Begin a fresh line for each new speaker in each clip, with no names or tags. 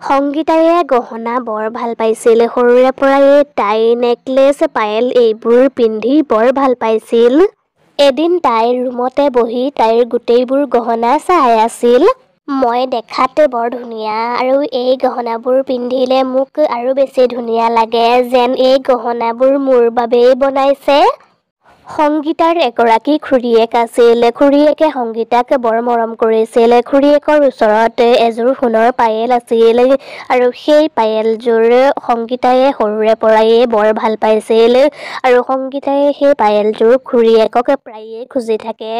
সংগীতায়ে গহনা বৰ ভাল পাইছিল। সৰুৰে পৰাই তাই নেকলেছ, পায়েল এইবোৰ পিন্ধি বৰ ভাল পাইছিল। এদিন তাইৰ ৰুমতে বহি তাইৰ গোটেইবোৰ গহনা চাই আছিল। মই দেখাত বৰ ধুনীয়া আৰু এই গহনাবোৰ পিন্ধিলে মোক আৰু বেছি ধুনীয়া লাগে, যেন এই গহনাবোৰ মোৰ বাবেই বনাইছে। সংগীতাৰ এগৰাকী খুৰীয়েক আছিল। খুৰীয়েকে সংগীতাক বৰ মৰম কৰিছিল। খুৰীয়েকৰ ওচৰত এযোৰ সোণৰ পায়েল আছিল আৰু সেই পায়েলযোৰ সংগীতায়ে সৰুৰে পৰাই বৰ ভাল পাইছিল আৰু সংগীতায়ে সেই পায়েলযোৰ খুৰীয়েকক প্ৰায়ে খুজি থাকে,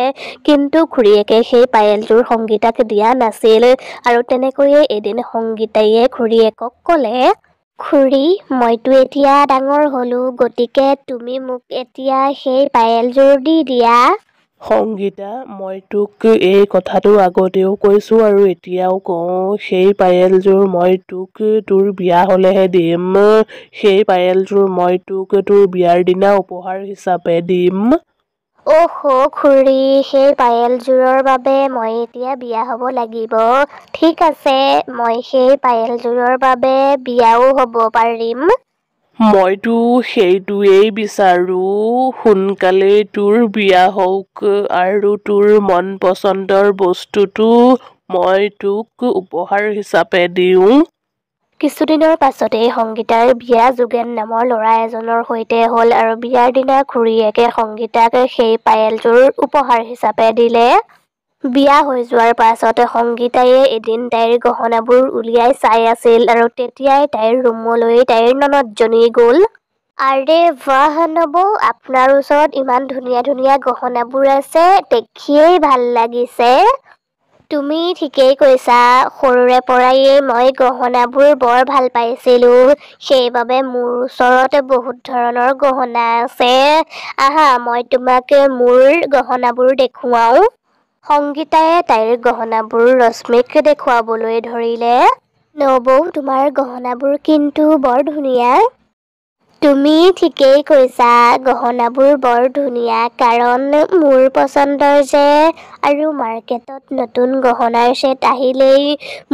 কিন্তু খুৰীয়েকে সেই পায়েলযোৰ সংগীতাক দিয়া নাছিল। আৰু তেনেকৈয়ে এদিন সংগীতায়ে খুৰীয়েকক ক'লে, খুৰী, মইতো এতিয়া ডাঙৰ হ'লো, গতিকে তুমি মোক এতিয়া সেই পায়েলযোৰ দি দিয়া।
সংগীতা, মই তোক এই কথাটো আগতেও কৈছো আৰু এতিয়াও কওঁ, সেই পায়েলযোৰ মই তোক তোৰ বিয়া হ'লেহে দিম। সেই পায়েলযোৰ মই তোক তোৰ বিয়াৰ দিনা উপহাৰ হিচাপে দিম।
অহ খুৰী, সেই পায়েলযোৰৰ বাবে মই এতিয়া বিয়া হ'ব লাগিব। ঠিক আছে, মই সেই পায়েলযোৰৰ বাবে বিয়াও হ'ব পাৰিম।
মইতো সেইটোৱেই বিচাৰো। সোনকালেই তোৰ বিয়া হওক আৰু তোৰ মন পচন্দৰ বস্তুটো মই তোক উপহাৰ হিচাপে দিওঁ।
কিছুদিনৰ পাছতেই সংগীতাৰ বিয়া যোগেন নামৰ ল'ৰা এজনৰ সৈতে হ'ল আৰু বিয়াৰ দিনা খুৰীয়েকে সংগীতাক সেই পায়েলযোৰ উপহাৰ হিচাপে দিলে। বিয়া হৈ যোৱাৰ পাছত সংগীতায়ে এদিন তাইৰ গহনাবোৰ উলিয়াই চাই আছিল আৰু তেতিয়াই তাইৰ ৰুমলৈ তাইৰ ননদজনী গ'ল। আৰে বাহ নবৌ, আপোনাৰ ওচৰত ইমান ধুনীয়া ধুনীয়া গহনাবোৰ আছে, দেখিয়েই ভাল লাগিছে। তুমি ঠিকেই কৈছা, সৰুৰে পৰাই মই গহনাবোৰ বৰ ভাল পাইছিলো, সেইবাবে মোৰ ওচৰত বহুত ধৰণৰ গহনা আছে। আহা, মই তোমাক মোৰ গহনাবোৰ দেখুৱাও। সংগীতায়ে তাইৰ গহনাবোৰ ৰশ্মিক দেখুৱাবলৈ ধৰিলে। নবৌ, তোমাৰ গহনাবোৰ কিন্তু বৰ ধুনীয়া। তুমি ঠিকেই কৈছা, গহনাবোৰ বৰ ধুনীয়া, কাৰণ মোৰ পচন্দৰ যে, আৰু মাৰ্কেটত নতুন গহনাৰ ছেট আহিলেই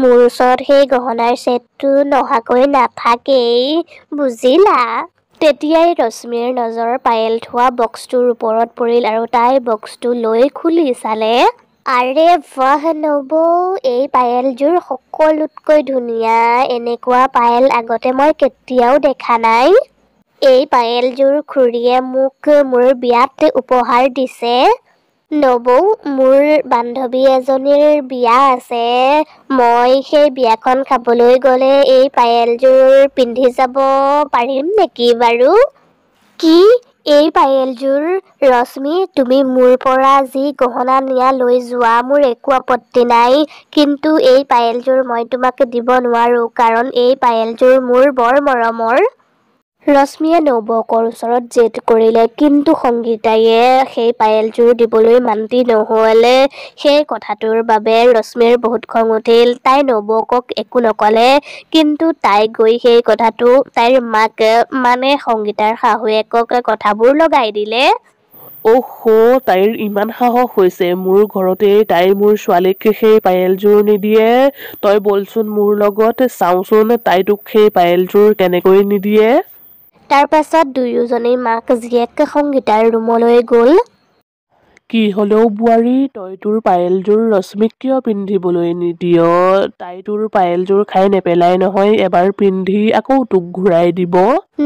মোৰ ওচৰত সেই গহনাৰ ছেটটো নহাকৈ নাথাকেই, বুজিলা? তেতিয়াই ৰশ্মিৰ নজৰ পায়েল থোৱা বক্সটোৰ ওপৰত পৰিল আৰু তাই বক্সটো লৈ খুলি চালে। আৰে বাহ নবৌ, এই পায়েলযোৰ সকলোতকৈ ধুনীয়া। এনেকুৱা পায়েল আগতে মই কেতিয়াও দেখা নাই। এই পায়েলযোৰ খুৰীয়ে মোক মোৰ বিয়াত উপহাৰ দিছে। নবৌ, মোৰ বান্ধৱী এজনীৰ বিয়া আছে। মই সেই বিয়াখন খাবলৈ গ'লে এই পায়েলযোৰ পিন্ধি যাব পাৰিম নেকি বাৰু? কি? এই পায়েলযোৰ? ৰশ্মি, তুমি মোৰ পৰা যি গহনা নিয়া লৈ যোৱা, মোৰ একো আপত্তি নাই, কিন্তু এই পায়েলযোৰ মই তোমাক দিব নোৱাৰো, কাৰণ এই পায়েলযোৰ মোৰ বৰ মৰমৰ। ৰশ্মিয়ে নবৌকৰ ওচৰত জেদ কৰিলে, কিন্তু সংগীতায়ে সেই পায়েলযোৰ দিবলৈ মান্তি নহ'ল। সেই কথাটোৰ বাবে ৰশ্মিৰ বহুত খং উঠিল। তাই নবৌকক একো নক'লে, কিন্তু তাই গৈ সেই কথাটো তাইৰ মাক মানে সংগীতাৰ শাহুৱেকক কথাবোৰ লগাই দিলে।
অহ, তাইৰ ইমান সাহস হৈছে, মোৰ ঘৰতে তাই মোৰ ছোৱালীক সেই পায়েলযোৰ নিদিয়ে। তই বলচোন মোৰ লগত, চাওঁচোন তাই তোক সেই পায়েলযোৰ কেনেকৈ নিদিয়ে।
তাৰ পাছত দুয়োজনী মাক জীয়েক সংগীতাৰ ৰুমলৈ গ'ল।
কি হ'লেও বোৱাৰী, তই তোৰ পায়েলযোৰ ৰশ্মিক কিয় পিন্ধিবলৈ নিদিয়? তাই তোৰ পায়েলযোৰ খাই নেপেলাই নহয়, এবাৰ পিন্ধি আকৌ তোক ঘূৰাই দিব।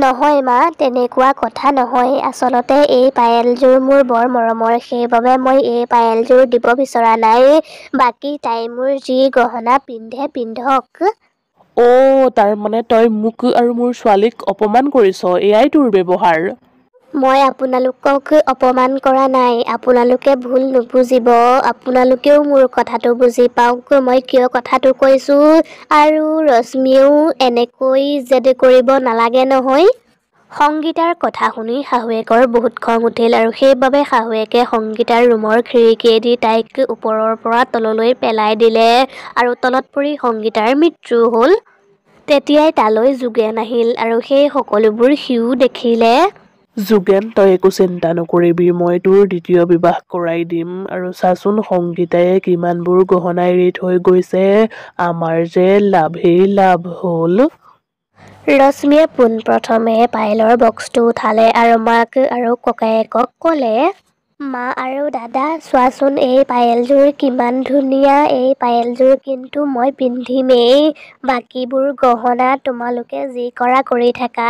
নহয় মা, তেনেকুৱা কথা নহয়। আচলতে এই পায়েলযোৰ মোৰ বৰ মৰমৰ, সেইবাবে মই এই পায়েলযোৰ দিব বিচৰা নাই। বাকী তাই মোৰ যি গহনা পিন্ধে পিন্ধক।
তাৰমানে তই মোক আৰু মোৰ ছোৱালীক অপমান কৰিছ, এয়াই তোৰ ব্যৱহাৰ।
মই আপোনালোকক অপমান কৰা নাই, আপোনালোকে ভুল নুবুজিব। আপোনালোকেও মোৰ কথাটো বুজি পাওক, মই কিয় কথাটো কৈছো। আৰু ৰশ্মিয়েও এনেকৈ জেদ কৰিব নালাগে নহয়। সংগীতাৰ কথা শুনি শাহুৱেকৰ বহুত খং উঠিল আৰু সেইবাবে শাহুৱেকে সংগীতাৰ ৰুমৰ খিৰিকীয়েদি তাইক ওপৰৰ পৰা তললৈ পেলাই দিলে আৰু তলত পৰি সংগীতাৰ মৃত্যু হ'ল। তেতিয়াই তালৈ যোগেন আহিল আৰু সেই সকলোবোৰ সিও দেখিলে।
যোগেন, তই একো চিন্তা নকৰিবি, মই তোৰ দ্বিতীয় বিবাহ কৰাই দিম। আৰু চাচোন সংগীতাই কিমানবোৰ গহনা এৰি থৈ গৈছে, আমাৰ যে লাভেই লাভ হ'ল।
ৰশ্মিয়ে পোনপ্ৰথমে পায়েলৰ বক্সটো উঠালে আৰু মাক আৰু ককায়েকক ক'লে, মা আৰু দাদা, চোৱাচোন এই পায়েলযোৰ কিমান ধুনীয়া, এই পায়েলযোৰ কিন্তু মই পিন্ধিমেই। বাকীবোৰ গহনা তোমালোকে যি কৰা কৰি থাকা,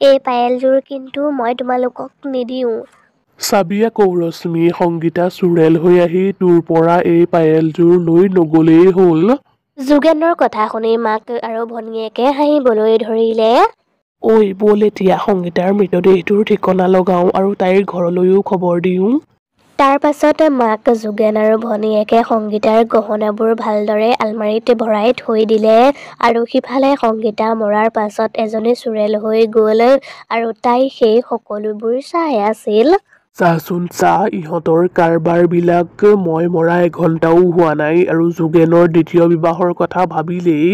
এই পায়েলযোৰ কিন্তু মই তোমালোকক নিদিওঁ।
চাবি আকৌ ৰশ্মি, সংগীতা চুৰেল হৈ আহি তোৰ পৰা এই পায়েলযোৰ লৈ নগলেই হ'ল।
যোগেনৰ কথা শুনি মাক আৰু ভনীয়েকে হাঁহিবলৈ ধৰিলে।
ঐ ব'ল এতিয়া সংগীতাৰ মৃতদেহটোৰ ঠিকনা লগাওঁ আৰু তাইৰ ঘৰলৈও খবৰ দিওঁ।
তাৰ পাছত মাক, যোগেন আৰু ভনীয়েকে সংগীতাৰ গহনাবোৰ ভালদৰে আলমাৰীত ভৰাই থৈ দিলে। আৰু সিফালে সংগীতা মৰাৰ পাছত এজনী চুৰেল হৈ গ'ল আৰু তাই সেই সকলোবোৰ চাই আছিল।
চাচোন চা, ইহঁতৰ কাৰবাৰবিলাক, মই মৰা এঘণ্টাও হোৱা নাই আৰু যোগেনৰ দ্বিতীয় বিবাহৰ কথা ভাবিলেই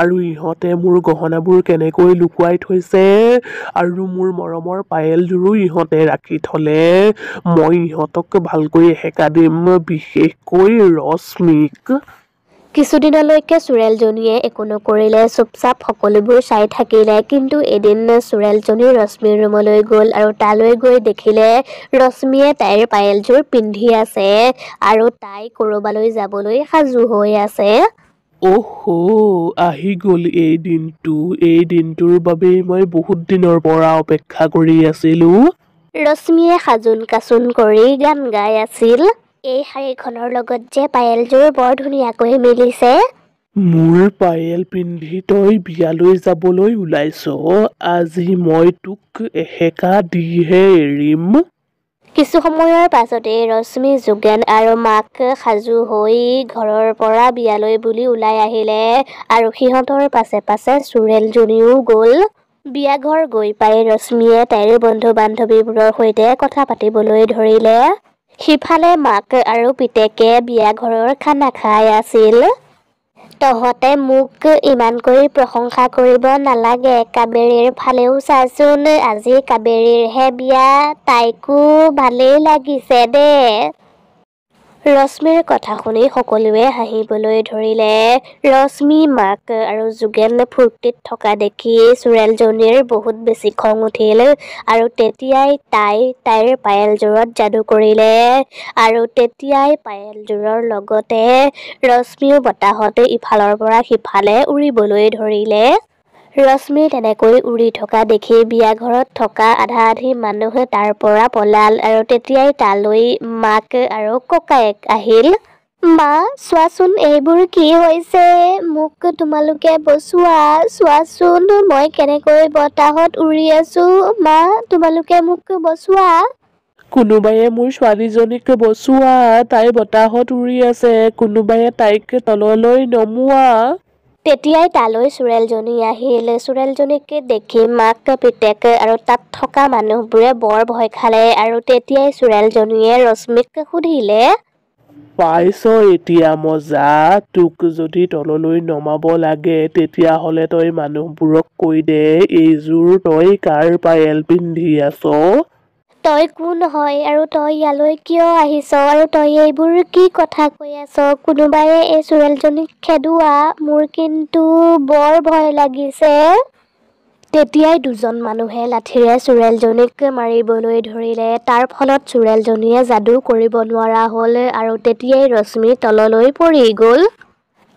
আৰু ইহঁতে মোৰ গহনাবোৰ কেনেকৈ লুকুৱাই থৈছে আৰু মোৰ মৰমৰ পায়েলযোৰো ইহঁতে ৰাখি থলে। মই ইহঁতক ভালকৈ এসেকা দিম, বিশেষকৈ ৰশ্মিক।
কিছুদিনলৈকে চুৰেলজনীয়ে একো নকৰিলে, চুপচাপ সকলোবোৰ চাই থাকিলে। কিন্তু এদিন চুৰেলজনী ৰশ্মিৰ ৰুমলৈ গ'ল আৰু তালৈ গৈ দেখিলে ৰশ্মিয়ে তাইৰ পায়েলযোৰ পিন্ধি আছে আৰু তাই ক'ৰবালৈ যাবলৈ সাজু হৈ আছে।
অ'হো, আহি গ'ল এই দিনটো। এই দিনটোৰ বাবেই মই বহুত দিনৰ পৰা অপেক্ষা কৰি আছিলো।
ৰশ্মিয়ে সাজোন কাচোন কৰি গান গাই আছিল। এই শাড়ীখনৰ লগত যে পায়েলযোৰ বৰ ধুনীয়াকৈ মিলিছে।
মোৰ পায়েল পিন্ধি তই বিয়ালৈ যাবলৈ ওলাইছ, আজি মই তোক এসেকা দিহে এৰিম।
কিছু সময়ৰ পাছতেই ৰশ্মি, যোগেন আৰু মাক সাজু হৈ ঘৰৰ পৰা বিয়ালৈ বুলি ওলাই আহিলে আৰু সিহঁতৰ পাছে পাছে চুৰেলজনীও গ'ল। বিয়াঘৰ গৈ পাই ৰশ্মিয়ে তাইৰ বন্ধু-বান্ধৱীবোৰৰ সৈতে কথা পাতিবলৈ ধৰিলে। সিফালে মাক আৰু পিতেকে বিয়াঘৰৰ খানা খাই আছিল। তহঁতে মোক ইমানকৈ প্ৰশংসা কৰিব নালাগে, কাবেৰীৰ ফালেও চাচোন, আজি কাবেৰীৰহে বিয়া, তাইকো ভালেই লাগিছে দে। ৰশ্মিৰ কথা শুনি সকলোৱে হাঁহিবলৈ ধৰিলে। ৰশ্মি, মাক আৰু যোগেন ফূৰ্তিত থকা দেখি চুৰেলজনীৰ বহুত বেছি খং উঠিল আৰু তেতিয়াই তাই তাইৰ পায়েলযোৰত যাদু কৰিলে আৰু তেতিয়াই পায়েলযোৰৰ লগতে ৰশ্মিও বতাহত ইফালৰ পৰা সিফালে উৰিবলৈ ধৰিলে। ৰশ্মি তেনেকৈ উৰি থকা দেখি বিয়াঘৰত থকা আধা-আধি মানুহ তাৰ পৰা পলাল আৰু তেতিয়াই তালৈ মাক আৰু ককায়েক আহিল। মা, চোৱাচোন এইবোৰ কি হৈছে, মোক তোমালোকে বচোৱা, চোৱাচোন মই কেনেকৈ বতাহত উৰি আছো, মা তোমালোকে মোক বচোৱা।
কোনোবায়ে মোৰ ছোৱালীজনীক বচোৱা, তাই বতাহত উৰি আছে, কোনোবায়ে তাইক তললৈ নমোৱা।
তেতিয়াই তালৈ চুৰেলজনী আহিল। চুৰেলজনীক দেখি মাক, পিতেক আৰু তাত থকা মানুহবোৰে বৰ ভয় খালে আৰু তেতিয়াই চুৰেলজনীয়ে ৰশ্মিক সুধিলে,
পাইছ এতিয়া মজা, তোক যদি তললৈ নমাব লাগে তেতিয়াহ'লে তই মানুহবোৰক কৈ দে এইযোৰ তই কাৰ পায়েল পিন্ধি আছ।
তই কোন হয় আৰু তই ইয়ালৈ কিয় আহিছ আৰু তই এইবোৰ কি কথা কৈ আছ, কোনোবায়ে এই চুৰেলজনীক খেদোৱা, মোৰ কিন্তু বৰ ভয় লাগিছে। তেতিয়াই দুজন মানুহে লাঠিৰে চুৰেলজনীক মাৰিবলৈ ধৰিলে। তাৰ ফলত চুৰেলজনীয়ে যাদু কৰিব নোৱাৰা হ'ল আৰু তেতিয়াই ৰশ্মি তললৈ পৰি গ'ল।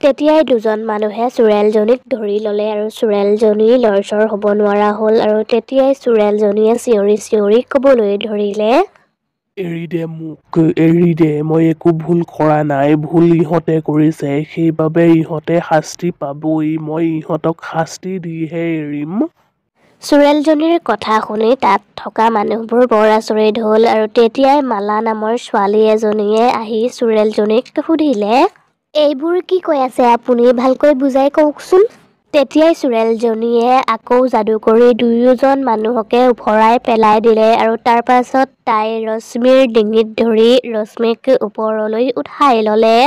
তেতিয়াই দুজন মানুহে চুৰেলজনীক ধৰি ল'লে আৰু চুৰেলজনী লৰচৰ হ'ব নোৱাৰা হ'ল আৰু তেতিয়াই চুৰেলজনীয়ে চিঞৰি চিঞৰি ক'বলৈ ধৰিলে,
এৰি দে মোক, এৰি দে, মই একো ভুল কৰা নাই, ভুল ইহঁতে কৰিছে, সেইবাবে ইহঁতে শাস্তি পাবই, মই ইহঁতক শাস্তি দিহে এৰিম।
চুৰেলজনীৰ কথা শুনি তাত থকা মানুহবোৰ বৰ আচৰিত হ'ল আৰু তেতিয়াই মালা নামৰ ছোৱালী এজনীয়ে আহি চুৰেলজনীক সুধিলে, এইবোৰ কি কৈ আছে আপুনি, ভালকৈ বুজাই কওকচোন। তেতিয়াই চুৰেলজনীয়ে আকৌ যাদু কৰি দুয়োজন মানুহকে উফৰাই পেলাই দিলে আৰু তাৰ পাছত তাই ৰশ্মিৰ ডিঙিত ধৰি ৰশ্মিক ওপৰলৈ উঠাই ল'লে।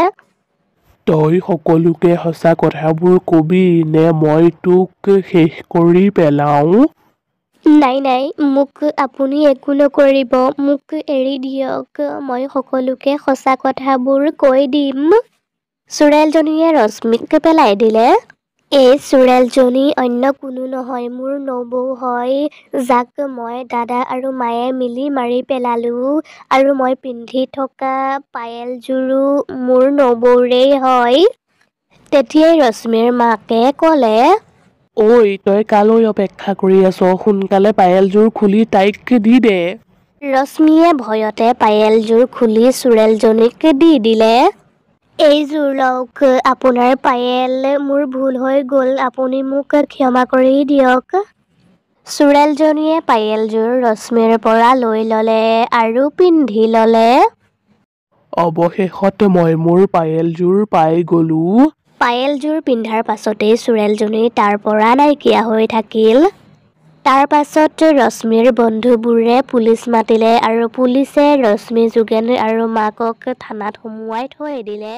তই সকলোকে সঁচা কথাবোৰ কবি নে মই তোক শেষ কৰি পেলাওঁ?
নাই মোক আপুনি একো নকৰিব মোক এৰি দিয়ক মই সকলোকে সঁচা কথাবোৰ কৈ দিম চোৰেলজনীয়ে ৰশ্মিক পেলাই দিলে এই চোৰেলজনী অন্য কোনো নহয় মোৰ নবৌ হয় যাক মই দাদা আৰু মায়ে মিলি মাৰি পেলালো আৰু মই পিন্ধি থকা পায়েলযোৰো মোৰ নবৌৰেই হয় তেতিয়াই ৰশ্মিৰ মাকে ক'লে
ঐ তই কালৈ অপেক্ষা কৰি আছ সোনকালে পায়েলযোৰ খুলি তাইক দি দে
ৰশ্মিয়ে ভয়তে পায়েলযোৰ খুলি চোৰেলজনীক দি দিলে এইযোৰ লওক আপোনাৰ পায়েল মোৰ ভুল হৈ গ'ল আপুনি মোক ক্ষমা কৰি দিয়ক চোৰেলজনীয়ে পায়েলযোৰ ৰশ্মিৰ পৰা লৈ ল'লে আৰু পিন্ধি ল'লে
অৱশেষত মই মোৰ পায়েলযোৰ পাই গলো
পায়েলযোৰ পিন্ধাৰ পাছতেই চোৰেলজনী তাৰ পৰা নাইকিয়া হৈ থাকিল তাৰ পাছত ৰশ্মিৰ বন্ধুবোৰে পুলিচ মাতিলে আৰু পুলিচে ৰশ্মি যোগেন আৰু মাকক থানাত সুমুৱাই থৈ দিলে